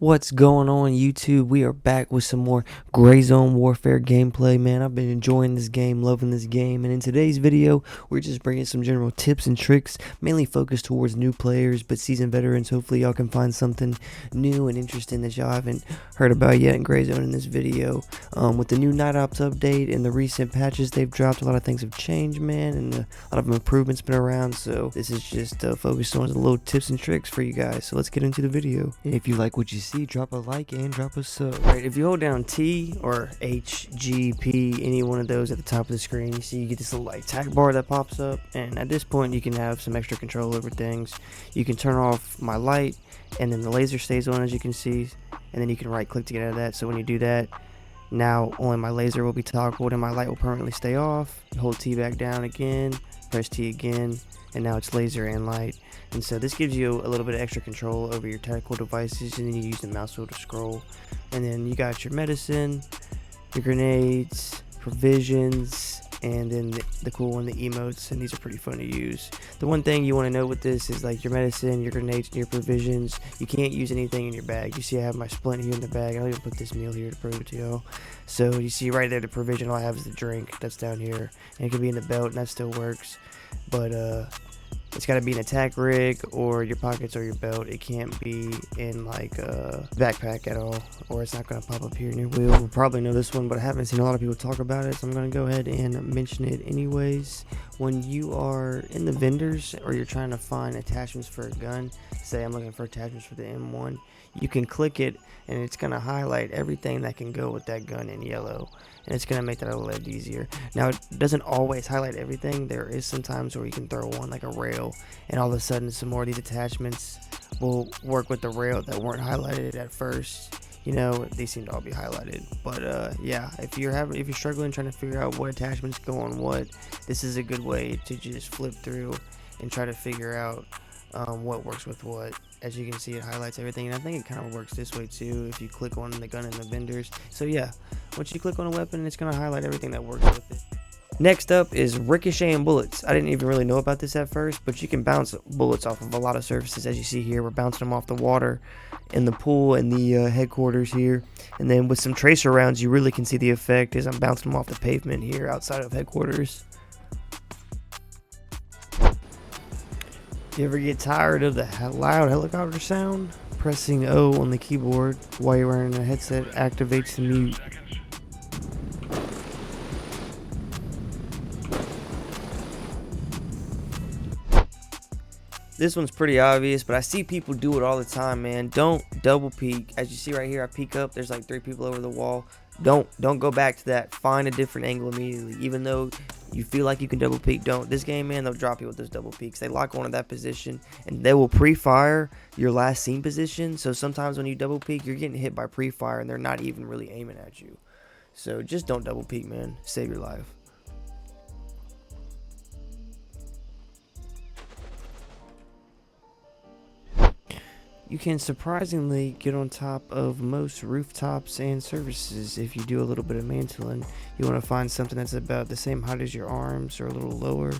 What's going on YouTube? We are back with some more Gray Zone Warfare gameplay, man. I've been enjoying this game, loving this game, and in today's video, we're just bringing some general tips and tricks, mainly focused towards new players, but seasoned veterans. Hopefully y'all can find something new and interesting that y'all haven't heard about yet in Gray Zone in this video. With the new Night Ops update and the recent patches they've dropped, a lot of things have changed, man, and a lot of improvements been around, so this is just focused on the little tips and tricks for you guys. So let's get into the video. And if you like what you see, drop a like and drop a sub. Right, if you hold down T or H, G, P, any one of those at the top of the screen, you see you get this little like tack bar that pops up, and at this point you can have some extra control over things. You can turn off my light, and then the laser stays on, as you can see, and then you can right click to get out of that. So when you do that, now only my laser will be toggled and my light will permanently stay off. Hold T back down again, press T again, and now it's laser and light. And so this gives you a little bit of extra control over your tactical devices, and then you use the mouse wheel to scroll. And then you got your medicine, your grenades, provisions, and then the cool one, the emotes, and these are pretty fun to use. The one thing you want to know with this is like your medicine, your grenades, and your provisions. You can't use anything in your bag. You see I have my splint here in the bag. I'll even put this meal here to prove it to y'all. So you see right there the provision all I have is the drink that's down here, and it can be in the belt and that still works. But it's got to be an attack rig or your pockets or your belt. It can't be in like a backpack at all, or it's not going to pop up here in your wheel. You'll probably know this one, but I haven't seen a lot of people talk about it, so I'm going to go ahead and mention it anyways. When you are in the vendors or you're trying to find attachments for a gun, say I'm looking for attachments for the M1, you can click it and it's going to highlight everything that can go with that gun in yellow, and it's going to make that a little easier. Now, it doesn't always highlight everything. There is some times where you can throw on like a rail, and all of a sudden some more of these attachments will work with the rail that weren't highlighted at first. You know, these seem to all be highlighted. But yeah, if you're struggling trying to figure out what attachments go on what, this is a good way to just flip through and try to figure out what works with what. As you can see, it highlights everything, and I think it kind of works this way too if you click on the gun in the vendors. So yeah, once you click on a weapon, it's going to highlight everything that works with it. Next up is Ricochet and bullets. I didn't even really know about this at first, but you can bounce bullets off of a lot of surfaces. As you see here, we're bouncing them off the water in the pool and the headquarters here, and then with some tracer rounds you really can see the effect as I'm bouncing them off the pavement here outside of headquarters. You ever get tired of the loud helicopter sound? Pressing O on the keyboard while you're wearing a headset activates the mute. This one's pretty obvious, but I see people do it all the time, man. Don't double peek. As you see right here, I peek up, there's like 3 people over the wall. Don't go back to that. Find a different angle immediately. Even though you feel like you can double peek, don't. This game, man, they'll drop you with those double peeks. They lock onto that position, and they will pre-fire your last seen position. So sometimes when you double peek, you're getting hit by pre-fire, and they're not even really aiming at you. So just don't double peek, man. Save your life. You can surprisingly get on top of most rooftops and surfaces if you do a little bit of mantling. You want to find something that's about the same height as your arms or a little lower.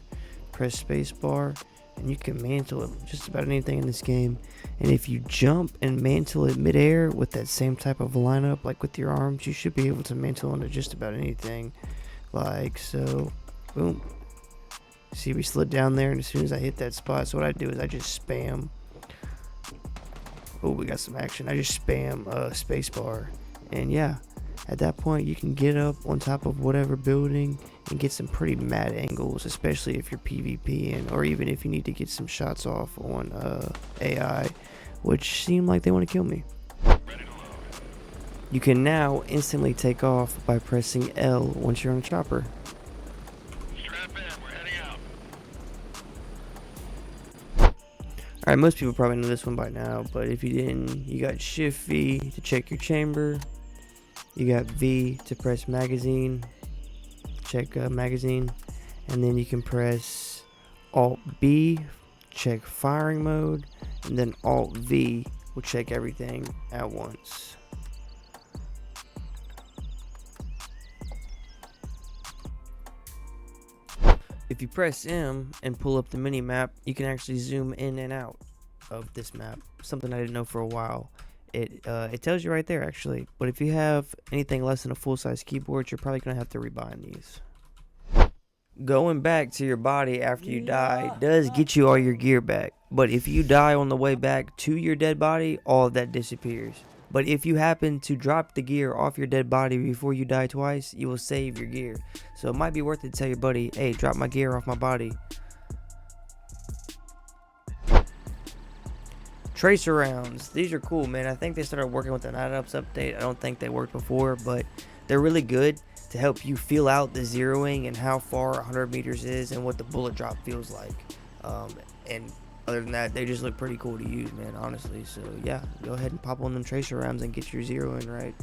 Press spacebar and you can mantle it just about anything in this game. And if you jump and mantle it midair with that same type of lineup, like with your arms, you should be able to mantle onto just about anything. Like so. Boom. See, we slid down there, and as soon as I hit that spot, so what I do is I just spam. Oh, we got some action. I just spam spacebar, and yeah, at that point you can get up on top of whatever building and get some pretty mad angles, especially if you're PvPing, or even if you need to get some shots off on AI, which seem like they want to kill me. You can now instantly take off by pressing L once you're on a chopper. Alright, most people probably know this one by now, but if you didn't, you got Shift V to check your chamber, you got V to press magazine, check magazine, and then you can press Alt B, check firing mode, and then Alt V will check everything at once. If you press M and pull up the mini map, you can actually zoom in and out of this map, something I didn't know for a while. it tells you right there actually. But if you have anything less than a full-size keyboard, you're probably gonna have to rebind these. Going back to your body after you die does get you all your gear back, but if you die on the way back to your dead body, all of that disappears. But if you happen to drop the gear off your dead body before you die twice, you will save your gear. So it might be worth it to tell your buddy, hey, drop my gear off my body. Tracer rounds, these are cool, man. I think they started working with the Night Ops update. I don't think they worked before, but they're really good to help you feel out the zeroing and how far 100 meters is and what the bullet drop feels like. And other than that, they just look pretty cool to use, man, honestly. So yeah, go ahead and pop on them tracer rounds and get your zeroing right.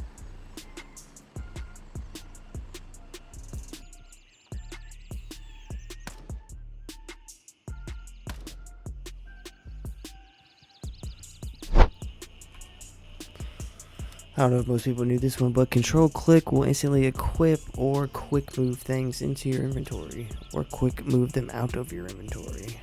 I don't know if most people knew this one, but control click will instantly equip or quick move things into your inventory, or quick move them out of your inventory.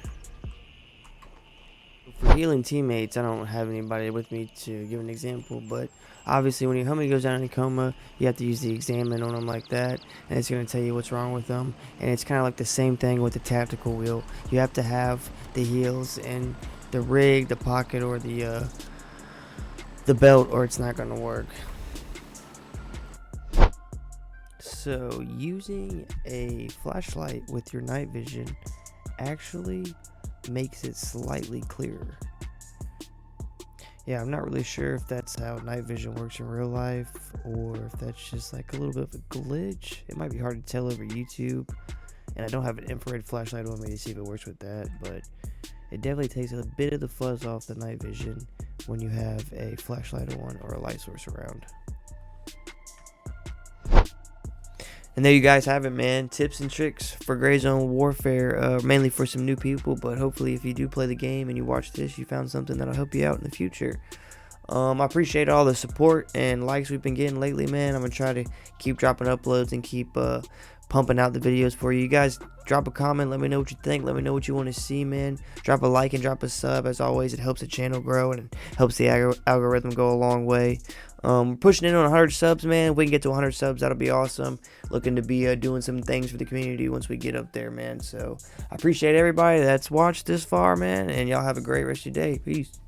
For healing teammates, I don't have anybody with me to give an example, but obviously when your homie goes down in a coma, you have to use the examine on them like that, and it's going to tell you what's wrong with them. And it's kind of like the same thing with the tactical wheel. You have to have the heals in the rig, the pocket, or the belt, or it's not going to work. So using a flashlight with your night vision actually makes it slightly clearer. Yeah, I'm not really sure if that's how night vision works in real life, or if that's just like a little bit of a glitch. It might be hard to tell over YouTube, and I don't have an infrared flashlight on me to see if it works with that, but it definitely takes a bit of the fuzz off the night vision when you have a flashlight on or a light source around. And there you guys have it, man. Tips and tricks for Gray Zone Warfare, mainly for some new people, but hopefully if you do play the game and you watch this, you found something that'll help you out in the future. I appreciate all the support and likes we've been getting lately, man. I'm going to try to keep dropping uploads and keep pumping out the videos for you. You guys drop a comment, let me know what you think, let me know what you want to see, man. Drop a like and drop a sub. As always, it helps the channel grow and it helps the algorithm go a long way. We're pushing in on 100 subs, man. If we can get to 100 subs, that'll be awesome. Looking to be doing some things for the community once we get up there, man. So I appreciate everybody that's watched this far, man, and y'all have a great rest of your day. Peace.